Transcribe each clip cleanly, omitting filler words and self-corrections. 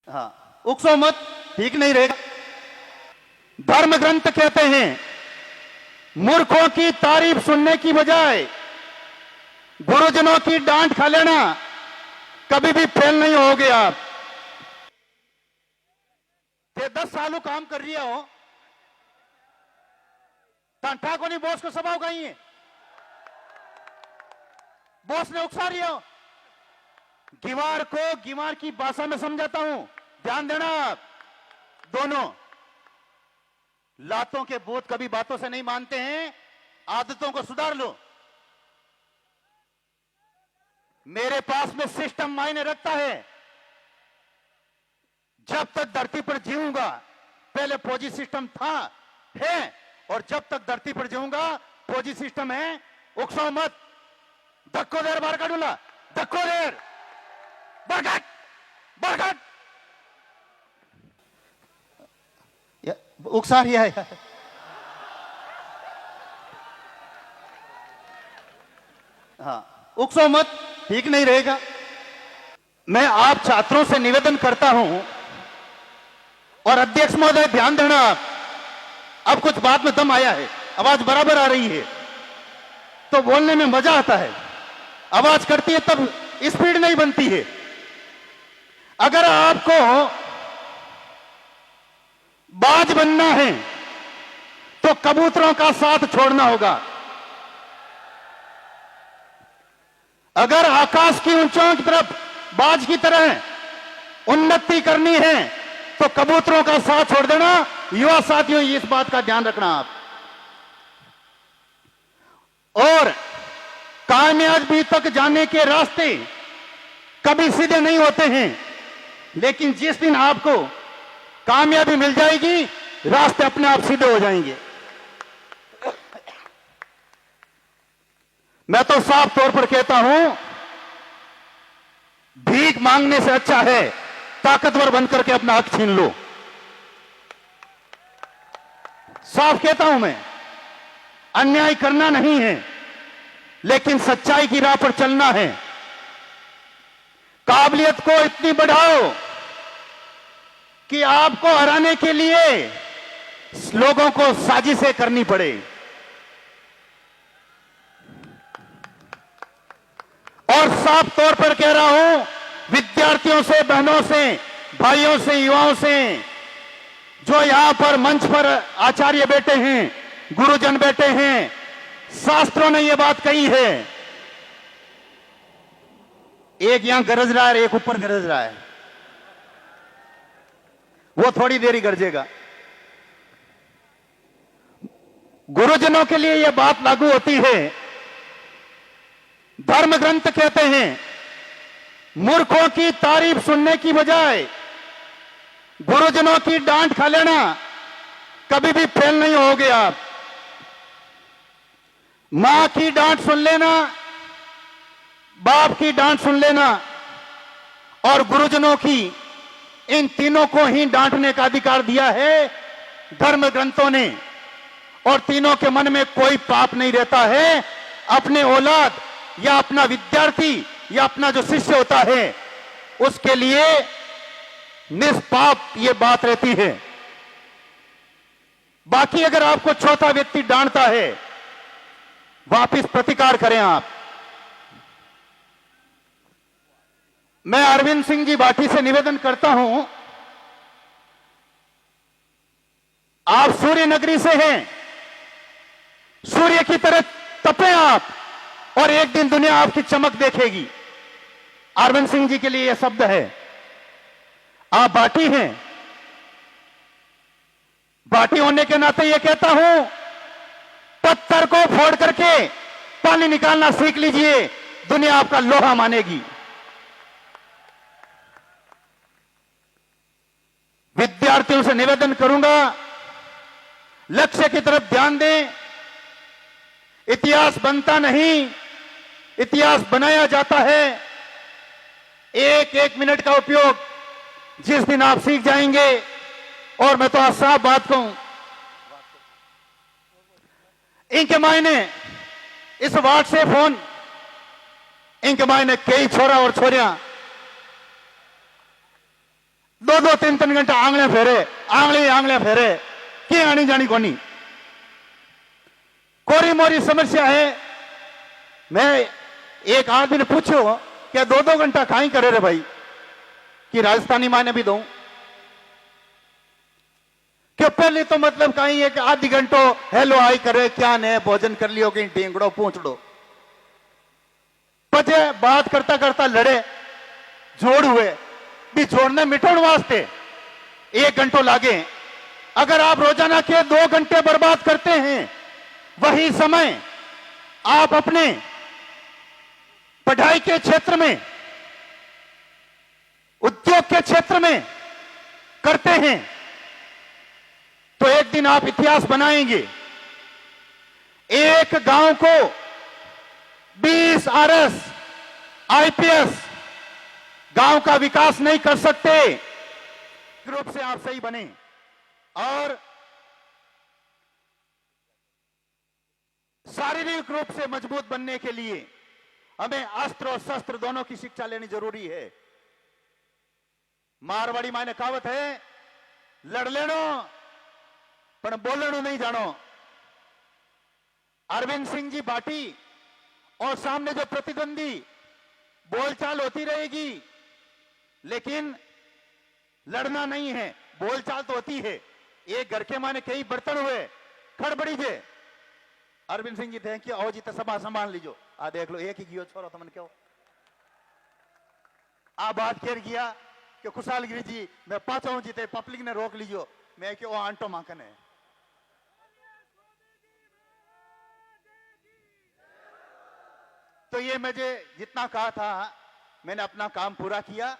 हाँ, उकसो मत, ठीक नहीं रहेगा। धर्म ग्रंथ कहते हैं मूर्खों की तारीफ सुनने की बजाय गुरुजनों की डांट खा लेना, कभी भी फेल नहीं होगे आप। 10 सालों काम कर रही हो, ठाको नहीं बॉस को सभा गई है, बॉस ने उकसा रही हो। गिवार को गिवार की भाषा में समझाता हूं, ध्यान देना आप दोनों। लातों के बोध कभी बातों से नहीं मानते हैं, आदतों को सुधार लो। मेरे पास में सिस्टम मायने रखता है। जब तक धरती पर जीऊंगा, पहले फौजी सिस्टम था, है, और जब तक धरती पर जीऊंगा फौजी सिस्टम है। उकसाओ मत, धक्को देर बाहर काटूंगा, धक्को देर बरकट बरकट। उकसा रही है। हाँ, उकसो मत, ठीक नहीं रहेगा। मैं आप छात्रों से निवेदन करता हूं, और अध्यक्ष महोदय ध्यान देना आप, अब कुछ बात में दम आया है, आवाज बराबर आ रही है तो बोलने में मजा आता है। आवाज करती है तब स्पीड नहीं बनती है। अगर आपको बाज बनना है तो कबूतरों का साथ छोड़ना होगा। अगर आकाश की ऊंचाइयों की तरफ बाज की तरह उन्नति करनी है तो कबूतरों का साथ छोड़ देना। युवा साथियों, इस बात का ध्यान रखना आप। और कामयाबी तक जाने के रास्ते कभी सीधे नहीं होते हैं, लेकिन जिस दिन आपको कामयाबी मिल जाएगी, रास्ते अपने आप सीधे हो जाएंगे। मैं तो साफ तौर पर कहता हूं, भीख मांगने से अच्छा है ताकतवर बनकर के अपना हक छीन लो। साफ कहता हूं मैं, अन्याय करना नहीं है, लेकिन सच्चाई की राह पर चलना है। काबिलियत को इतनी बढ़ाओ कि आपको हराने के लिए लोगों को साजिशें करनी पड़े। और साफ तौर पर कह रहा हूं, विद्यार्थियों से, बहनों से, भाइयों से, युवाओं से, जो यहां पर मंच पर आचार्य बैठे हैं, गुरुजन बैठे हैं, शास्त्रों ने यह बात कही है। एक यहां गरज रहा है, एक ऊपर गरज रहा है, वो थोड़ी देर ही गरजेगा। गुरुजनों के लिए यह बात लागू होती है। धर्म ग्रंथ कहते हैं मूर्खों की तारीफ सुनने की बजाय गुरुजनों की डांट खा लेना, कभी भी फेल नहीं होगे आप। मां की डांट सुन लेना, बाप की डांट सुन लेना, और गुरुजनों की, इन तीनों को ही डांटने का अधिकार दिया है धर्म ग्रंथों ने। और तीनों के मन में कोई पाप नहीं रहता है। अपने औलाद या अपना विद्यार्थी या अपना जो शिष्य होता है, उसके लिए निष्पाप ये बात रहती है। बाकी अगर आपको चौथा व्यक्ति डांटता है, वापिस प्रतिकार करें आप। मैं अरविंद सिंह जी भाटी से निवेदन करता हूं, आप सूर्य नगरी से हैं, सूर्य की तरह तपे आप, और एक दिन दुनिया आपकी चमक देखेगी। अरविंद सिंह जी के लिए यह शब्द है। आप भाटी हैं, भाटी होने के नाते यह कहता हूं, पत्थर को फोड़ करके पानी निकालना सीख लीजिए, दुनिया आपका लोहा मानेगी। विद्यार्थियों से निवेदन करूंगा, लक्ष्य की तरफ ध्यान दें। इतिहास बनता नहीं, इतिहास बनाया जाता है। एक एक मिनट का उपयोग जिस दिन आप सीख जाएंगे, और मैं तो आज साफ बात कहूं, इनके मायने इस व्हाट्सएप फोन, इनके मायने कई छोरा और छोरियां दो दो तीन तीन घंटा आंगले फेरे, आंगले फेरे कि आनी जानी कोनी। कोरी मोरी समस्या है। मैं एक आदमी ने पूछो क्या 2-2 घंटा खाई करे रे भाई, कि राजस्थानी माने भी दूं कि पहले तो मतलब कहीं एक आधी घंटो हेलो आई करे, क्या ने भोजन कर लियो कहीं ढींगड़ो पूछड़ो, पचे बात करता करता लड़े जोड़ हुए भी जोड़ने मिटोड़ वास्ते 1 घंटो लागे। अगर आप रोजाना के 2 घंटे बर्बाद करते हैं, वही समय आप अपने पढ़ाई के क्षेत्र में, उद्योग के क्षेत्र में करते हैं, तो एक दिन आप इतिहास बनाएंगे। एक गांव को 20 आरएस, आईपीएस गांव का विकास नहीं कर सकते। रूप से आप सही बने और शारीरिक रूप से मजबूत बनने के लिए हमें अस्त्र और शस्त्र दोनों की शिक्षा लेनी जरूरी है। मारवाड़ी माने कहावत है, लड़ लेनो पर बोलनो नहीं जानो। अरविंद सिंह जी बाटी और सामने जो प्रतिद्वंदी बोलचाल होती रहेगी, लेकिन लड़ना नहीं है। बोलचाल तो होती है। एक घर के माने कई बर्तन हुए खड़बड़ी जे अरविंद सिंह जी थे कि आओ जी तो सभा संभाल लीजो, आ देख लो एक ही गियो छोरो तुमने क्यों आ बात कर गया कि खुशहाल गिरी जी मैं पांचों जीते, पब्लिक ने रोक लीजो, मैं क्यों आंटो माकन है। तो ये मुझे जितना कहा था मैंने अपना काम पूरा किया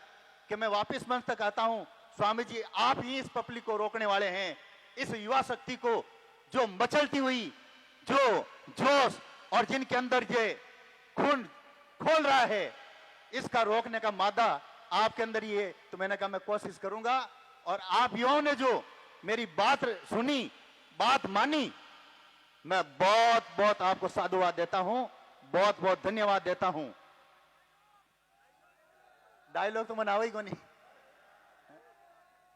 कि मैं वापस मंच तक आता हूं। स्वामी जी आप ही इस पब्लिक को रोकने वाले हैं, इस युवा शक्ति को जो मचलती हुई, जो जोश और जिनके अंदर ये खून खोल रहा है, इसका रोकने का मादा आपके अंदर ही है। तो मैंने कहा मैं कोशिश करूंगा। और आप युवाओं ने जो मेरी बात सुनी, बात मानी, मैं बहुत बहुत आपको साधुवाद देता हूं, बहुत बहुत धन्यवाद देता हूं। डायलॉग तो मनावा ही को नहीं।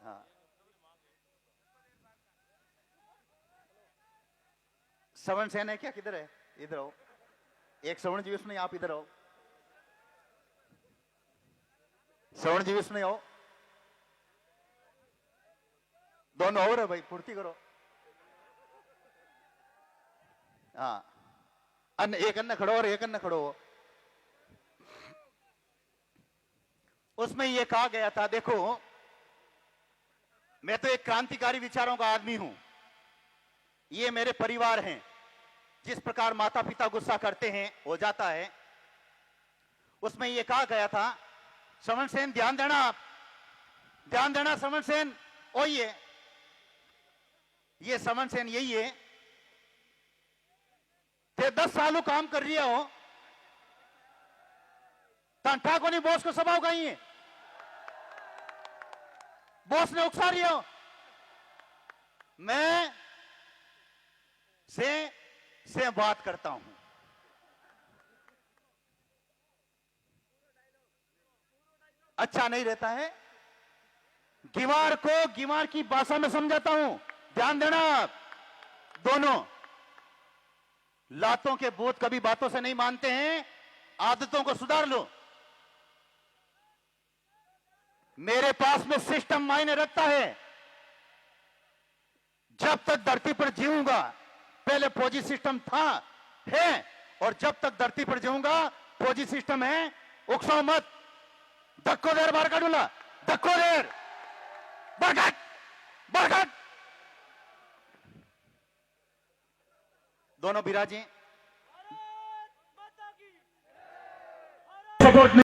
हाँ, श्रवण सेन है क्या, किधर है? इधर आओ। एक श्रवण जी विष्णु, आप इधर आओ। श्रवण जी विष्णु आओ, दोनों और है भाई, पूर्ति करो। हाँ, एक अन्ना खड़ो और एक अन्ना खड़ो। उसमें यह कहा गया था, देखो मैं तो एक क्रांतिकारी विचारों का आदमी हूं, ये मेरे परिवार हैं। जिस प्रकार माता पिता गुस्सा करते हैं हो जाता है। उसमें यह कहा गया था, श्रवण सेन ध्यान देना, आप ध्यान देना श्रवण सेन। ओ ये श्रवण सेन यही है। ते 10 सालों काम कर रही हो, तंठा को नहीं बॉस को सभाओ कहीं है, बॉस ने उकसा रही हो। मैं से बात करता हूं। अच्छा नहीं रहता है। गिवार को गिवार की भाषा में समझाता हूं, ध्यान देना आप दोनों। लातों के बोध कभी बातों से नहीं मानते हैं, आदतों को सुधार लो। मेरे पास में सिस्टम मायने रखता है। जब तक धरती पर जीऊंगा, पहले फौजी सिस्टम था, है, और जब तक धरती पर जीऊंगा फौजी सिस्टम है। उकसाओ मत, धक्को देर बाहर काटूला, धक्को देर बरकत बरकत। दोनों बिराजे।